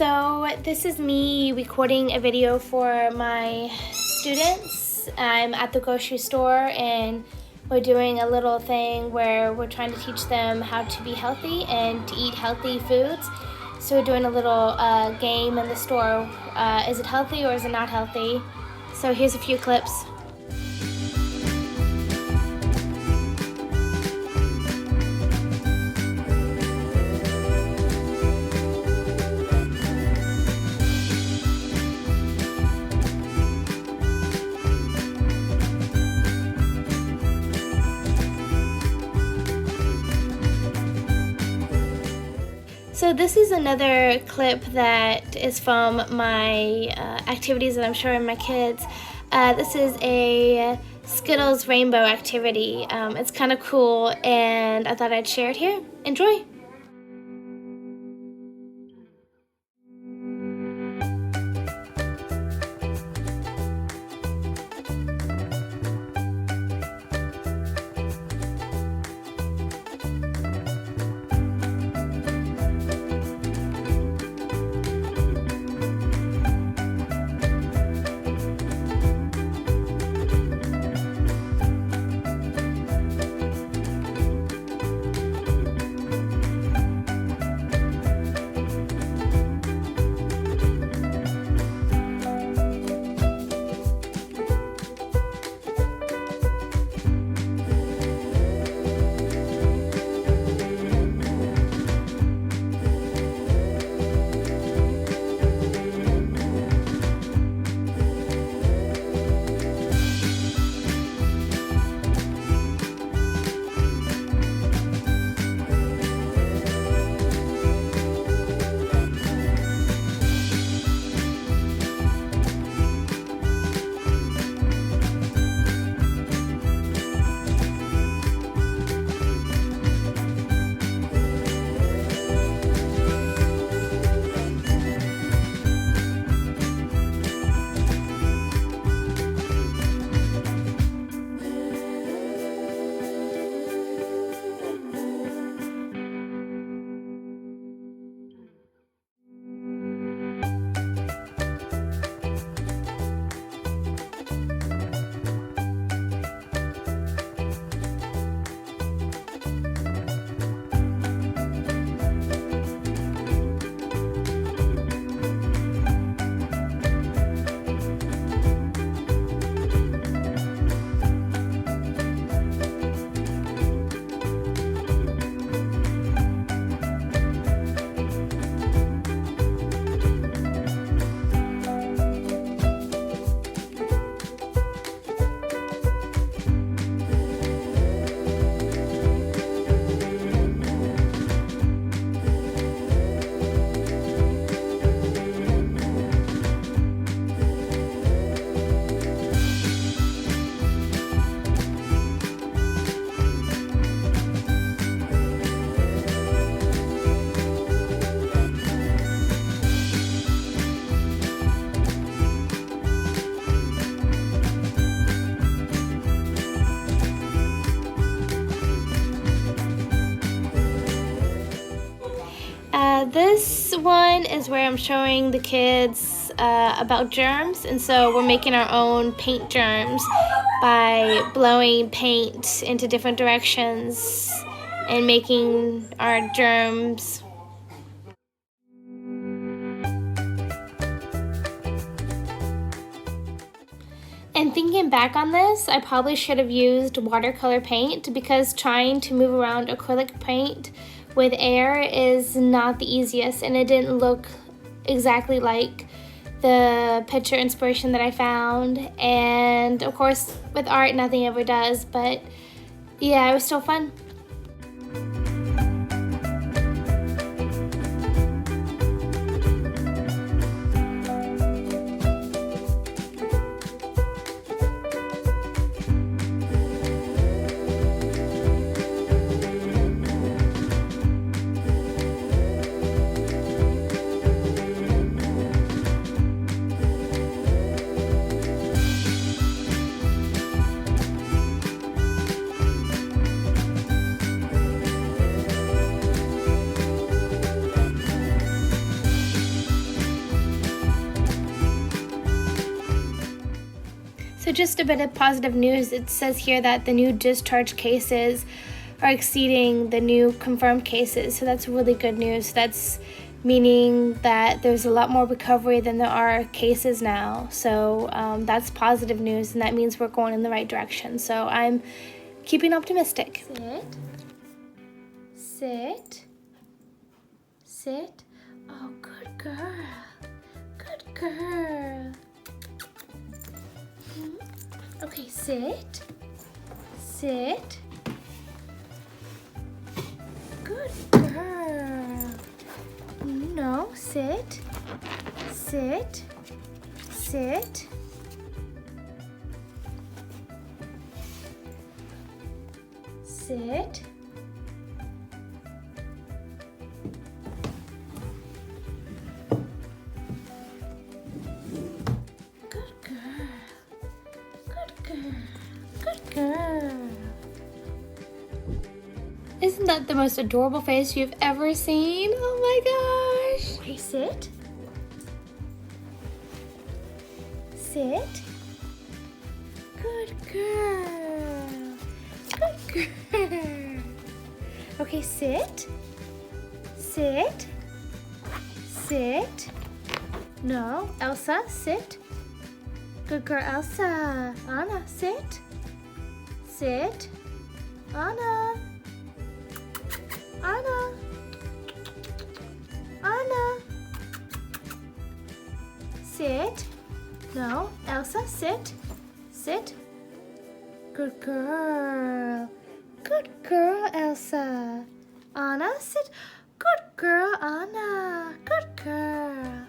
So this is me recording a video for my students. I'm at the grocery store and we're doing a little thing where we're trying to teach them how to be healthy and to eat healthy foods. So we're doing a little game in the store. Is it healthy or is it not healthy? So here's a few clips. So this is another clip that is from my activities that I'm showing my kids. This is a Skittles Rainbow activity. It's kind of cool and I thought I'd share it here. Enjoy! This one is where I'm showing the kids about germs, and so we're making our own paint germs by blowing paint into different directions and making our germs. And thinking back on this, I probably should have used watercolor paint because trying to move around acrylic paint with air is not the easiest, and it didn't look exactly like the picture inspiration that I found. And of course, with art, nothing ever does, but yeah, it was still fun. So just a bit of positive news. It says here that the new discharge cases are exceeding the new confirmed cases. So that's really good news. That's meaning that there's a lot more recovery than there are cases now. So that's positive news, and that means we're going in the right direction. So I'm keeping optimistic. Sit. Sit. Oh, good girl. Good girl. Okay, sit. Sit. Good girl. No, sit. Sit. Sit. Sit. Isn't that the most adorable face you've ever seen? Oh my gosh. Okay, sit. Sit. Good girl. Good girl. Okay, sit. Sit. Sit. No, Elsa, sit. Good girl, Elsa. Anna, sit. Sit. Anna. Anna. Anna. Sit. No, Elsa, sit. Sit. Good girl. Good girl, Elsa. Anna, sit. Good girl, Anna. Good girl.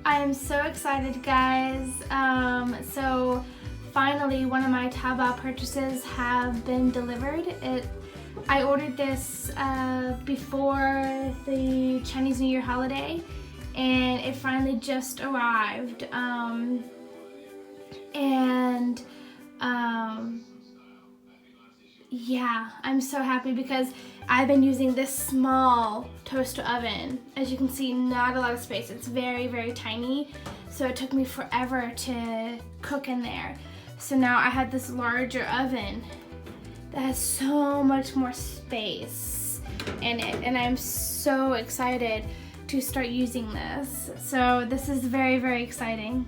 I'm so excited, guys. So finally one of my Taobao purchases have been delivered. I ordered this before the Chinese New Year holiday, and it finally just arrived. Yeah, I'm so happy because I've been using this small toaster oven. As you can see, not a lot of space. It's very, very tiny. So it took me forever to cook in there. So now I have this larger oven that has so much more space in it. And I'm so excited to start using this. So this is very, very exciting.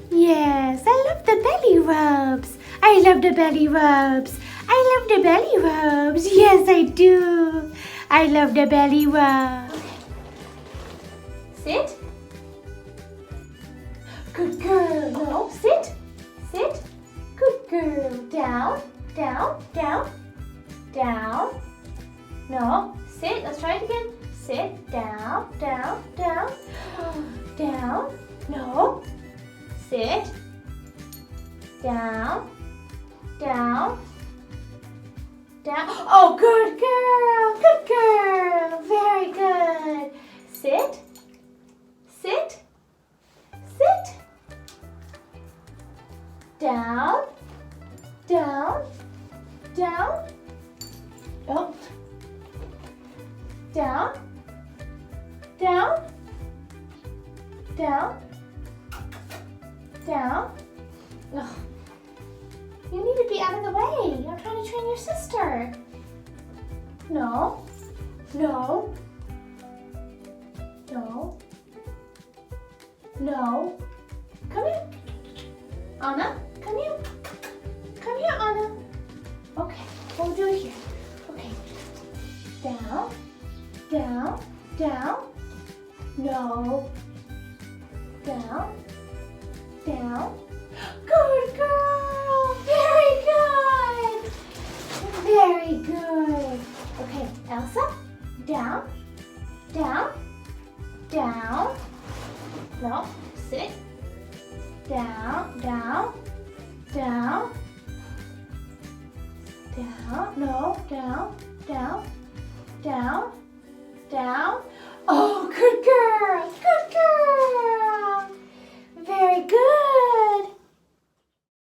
Yes, I love the belly rubs. I love the belly rubs. I love the belly rubs. Yes, I do. I love the belly rubs. Sit. Good girl. No, sit. Sit. Good girl. Down, down, down, down. No, sit. Let's try it again. Sit. Down, down, down. Down. No. Sit. Down. Down. Down. Oh, good girl. Good girl. Very good. Sit. Sit. Sit. Down. Down. Down. Oh. Down. Down. Down. Down. Ugh. You need to be out of the way. I'm trying to train your sister. No. No. No. No. Come here. Anna, come here. Come here, Anna. Okay, we'll do it here. Okay. Down. Down. Down. No. Down. Down. Good girl. Very good. Very good. Okay, Elsa. Down. Down. Down. No, sit. Down. Down. Down. Down. No, down. Down. Down. Down. Oh, good girl. Good girl.